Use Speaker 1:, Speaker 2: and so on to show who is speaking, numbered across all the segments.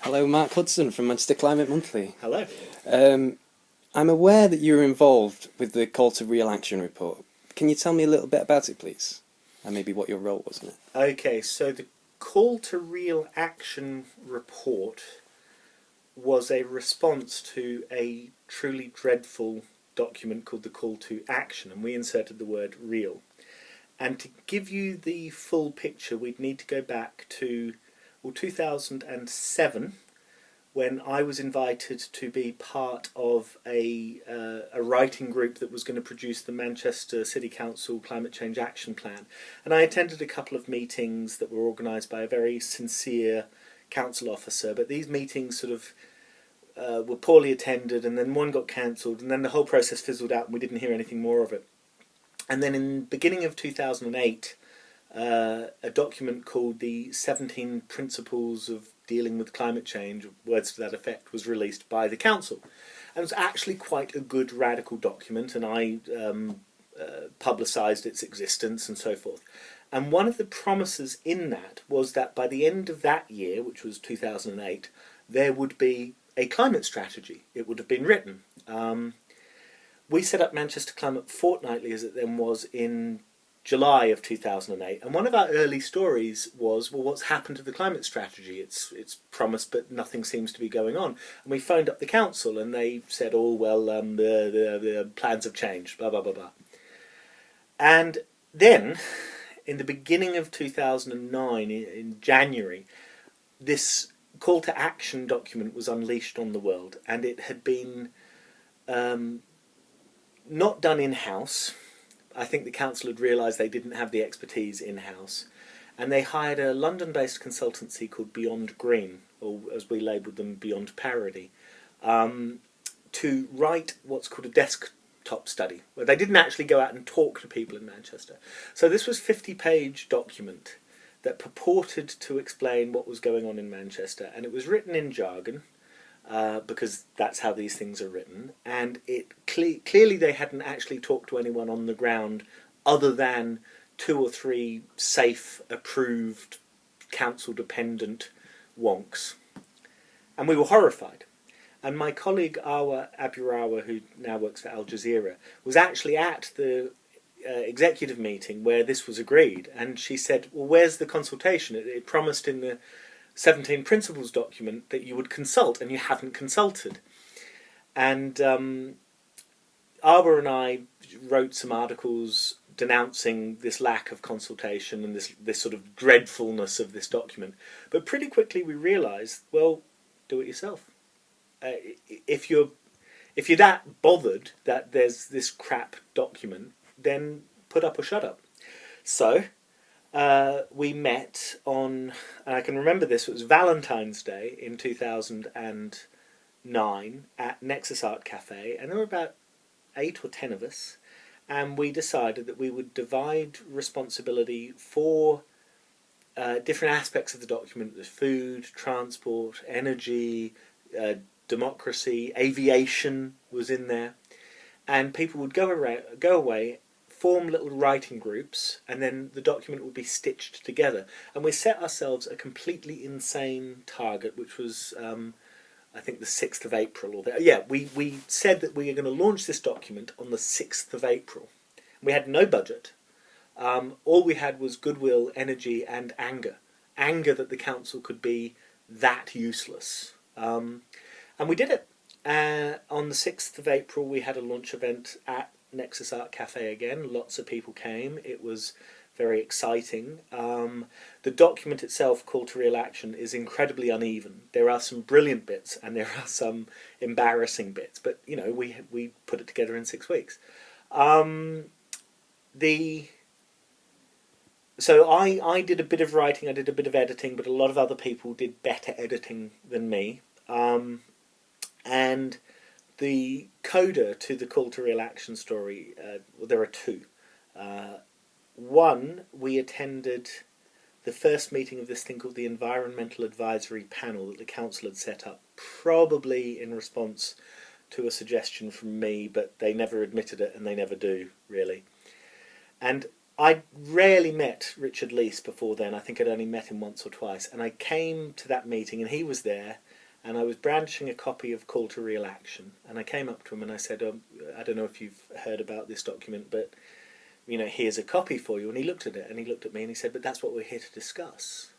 Speaker 1: Hello, Marc Hudson from Manchester Climate Monthly.
Speaker 2: Hello.
Speaker 1: Um, I'm aware that you were involved with the Call to Real Action report. Can you tell me a little bit about it, please? And maybe what your role was in it?
Speaker 2: Okay, so the Call to Real Action report was a response to a truly dreadful document called the Call to Action, and we inserted the word real. And to give you the full picture, we'd need to go back to 2007, when I was invited to be part of a writing group that was going to produce the Manchester City Council Climate Change Action Plan. And I attended a couple of meetings that were organised by a very sincere council officer, but these meetings sort of were poorly attended, and then one got cancelled, and then the whole process fizzled out and we didn't hear anything more of it. And then in the beginning of 2008, a document called the 17 Principles of Dealing with Climate Change, words to that effect, was released by the council. And it was actually quite a good radical document, and I publicised its existence and so forth. And one of the promises in that was that by the end of that year, which was 2008, there would be a climate strategy. It would have been written. We set up Manchester Climate Fortnightly, as it then was, in July of 2008, and one of our early stories was, well, what's happened to the climate strategy? It's promised, but nothing seems to be going on. And we phoned up the council, and they said, oh, well, the plans have changed, blah, blah, blah, blah. And then, in the beginning of 2009, in January, this call to action document was unleashed on the world, and it had been not done in-house. I think the council had realised they didn't have the expertise in-house, and they hired a London-based consultancy called Beyond Green, or as we labelled them, Beyond Parody, to write what's called a desktop study, where they didn't actually go out and talk to people in Manchester. So this was a 50-page document that purported to explain what was going on in Manchester, and it was written in jargon, because that's how these things are written, and it clearly they hadn't actually talked to anyone on the ground other than 2 or 3 safe, approved, council-dependent wonks. And we were horrified. And my colleague Awa Aburawa, who now works for Al Jazeera, was actually at the executive meeting where this was agreed, and she said, well, where's the consultation? It promised in the 17 Principles document that you would consult, and you haven't consulted. And Arbor and I wrote some articles denouncing this lack of consultation and this sort of dreadfulness of this document. But pretty quickly we realised, well, do it yourself. If you're that bothered that there's this crap document, then put up or shut up. So we met on, and I can remember this, it was Valentine's Day in 2009 at Nexus Art Cafe, and there were about 8 or 10 of us, and we decided that we would divide responsibility for different aspects of the document. There's food, transport, energy, democracy, aviation was in there, and people would go away, form little writing groups, and then the document would be stitched together. And we set ourselves a completely insane target, which was, I think, the 6th of April. We said that we were going to launch this document on the 6th of April. We had no budget. All we had was goodwill, energy, and anger. Anger that the council could be that useless. And we did it. On the 6th of April, we had a launch event at Nexus Art Cafe again. Lots of people came. It was very exciting. The document itself, Call to Real Action, is incredibly uneven. There are some brilliant bits and there are some embarrassing bits, but you know, we put it together in 6 weeks. So I did a bit of writing, I did a bit of editing, but a lot of other people did better editing than me. And the coder to the Call to Real Action story, well, there are 2. One, we attended the first meeting of this thing called the Environmental Advisory Panel that the council had set up, probably in response to a suggestion from me, but they never admitted it, and they never do, really. And I'd rarely met Richard Leese before then. I think I'd only met him once or twice. And I came to that meeting and he was there, and I was brandishing a copy of Call to Real Action. And I came up to him and I said, I don't know if you've heard about this document, but here's a copy for you. And he looked at it and he looked at me and he said, but that's what we're here to discuss.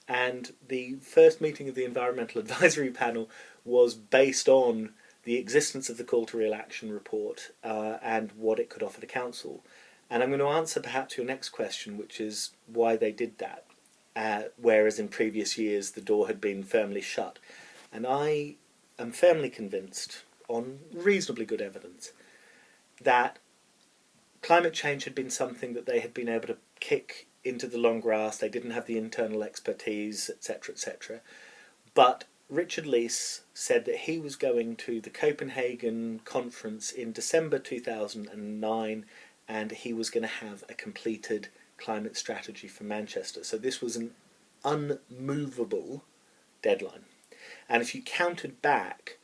Speaker 2: And the first meeting of the Environmental Advisory Panel was based on the existence of the Call to Real Action report and what it could offer to Council. And I'm going to answer perhaps your next question, which is why they did that, whereas in previous years the door had been firmly shut. And I am firmly convinced, on reasonably good evidence, that climate change had been something that they had been able to kick into the long grass. They didn't have the internal expertise, etc., etc. But Richard Leese said that he was going to the Copenhagen conference in December 2009, and he was going to have a completed climate strategy for Manchester. So this was an unmovable deadline. And if you counted back,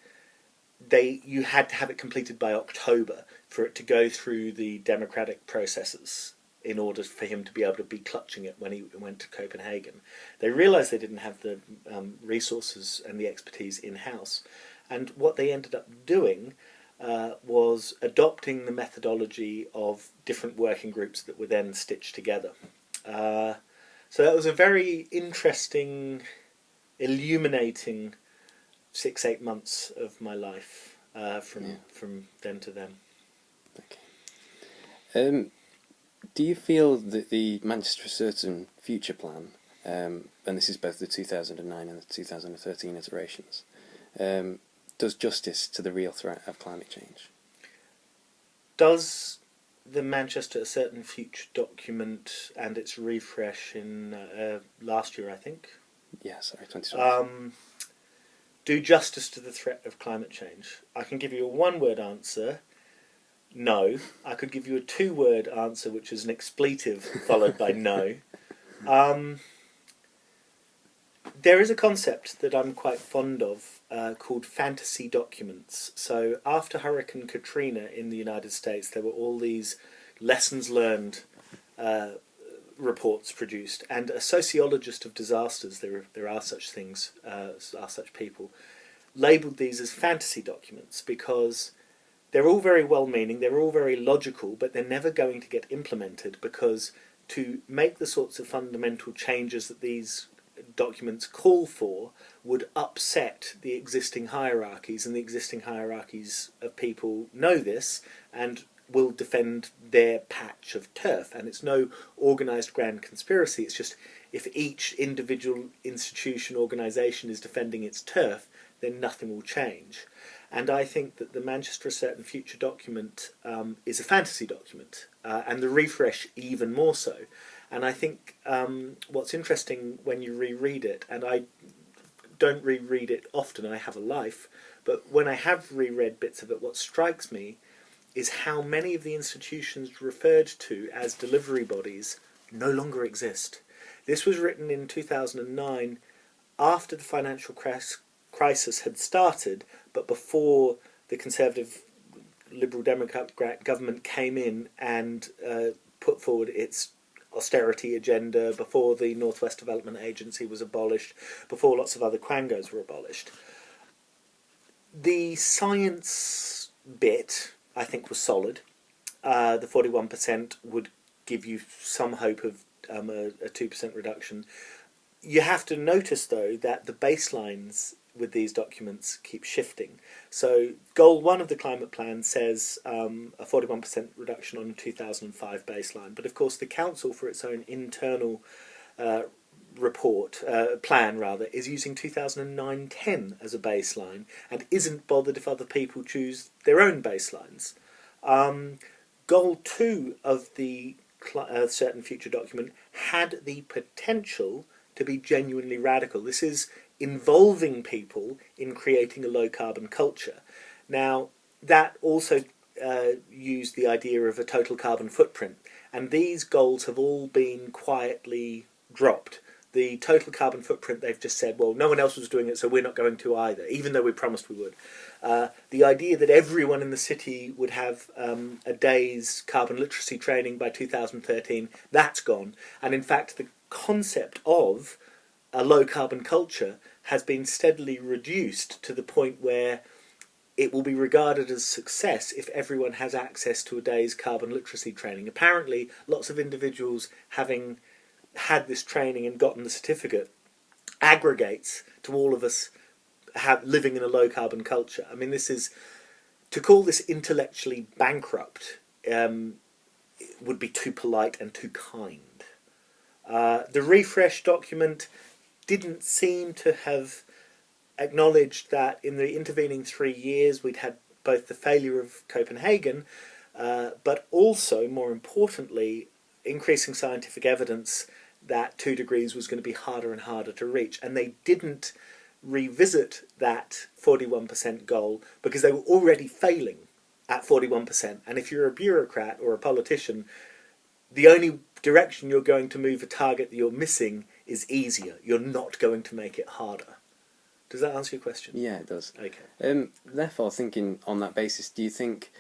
Speaker 2: you had to have it completed by October for it to go through the democratic processes in order for him to be able to be clutching it when he went to Copenhagen. They realised they didn't have the resources and the expertise in-house. And what they ended up doing was adopting the methodology of different working groups that were then stitched together. So that was a very interesting, illuminating 6-8 months of my life from then to then.
Speaker 1: Okay. Do you feel that the Manchester Certain Future Plan, and this is both the 2009 and the 2013 iterations, does justice to the real threat of climate change?
Speaker 2: Does the Manchester Certain Future document and its refresh in last year, I think?
Speaker 1: Yeah, sorry, 2020.
Speaker 2: Do justice to the threat of climate change? I can give you a one-word answer. No. I could give you a two-word answer, which is an expletive followed by no. There is a concept that I'm quite fond of called fantasy documents. So after Hurricane Katrina in the United States, there were all these lessons learned reports produced, and a sociologist of disasters, there are such things, are such people, labelled these as fantasy documents because they're all very well-meaning, they're all very logical, but they're never going to get implemented because to make the sorts of fundamental changes that these documents call for would upset the existing hierarchies, and the existing hierarchies of people know this and will defend their patch of turf. And it's no organised grand conspiracy, it's just if each individual institution, organisation is defending its turf, then nothing will change. And I think that the Manchester Certain Future document is a fantasy document, and the refresh even more so. And I think what's interesting when you reread it, and I don't reread it often, I have a life, but when I have reread bits of it, what strikes me is how many of the institutions referred to as delivery bodies no longer exist. This was written in 2009 after the financial crisis had started, but before the Conservative Liberal Democrat government came in and put forward its austerity agenda, before the North West Development Agency was abolished, before lots of other quangos were abolished. The science bit, I think, was solid. The 41% would give you some hope of a 2% reduction. You have to notice, though, that the baselines with these documents keep shifting. So goal 1 of the climate plan says a 41% reduction on a 2005 baseline. But of course the council, for its own internal plan, is using 2009-10 as a baseline and isn't bothered if other people choose their own baselines. Goal 2 of the Certain Future document had the potential to be genuinely radical. This is involving people in creating a low-carbon culture. Now, that also used the idea of a total carbon footprint, and these goals have all been quietly dropped. the total carbon footprint, they've just said, well, no one else was doing it, so we're not going to either, even though we promised we would. The idea that everyone in the city would have a day's carbon literacy training by 2013, that's gone. And in fact, the concept of a low carbon culture has been steadily reduced to the point where it will be regarded as success if everyone has access to a day's carbon literacy training. Apparently, lots of individuals having had this training and gotten the certificate aggregates to all of us living in a low carbon culture. I mean, to call this intellectually bankrupt would be too polite and too kind. The refresh document didn't seem to have acknowledged that in the intervening 3 years we'd had both the failure of Copenhagen, but also, more importantly, increasing scientific evidence that 2 degrees was going to be harder and harder to reach. And they didn't revisit that 41% goal because they were already failing at 41%. And if you're a bureaucrat or a politician, the only direction you're going to move a target that you're missing is easier. You're not going to make it harder. Does that answer your question?
Speaker 1: Yeah, it does.
Speaker 2: Okay.
Speaker 1: Therefore, thinking on that basis, do you think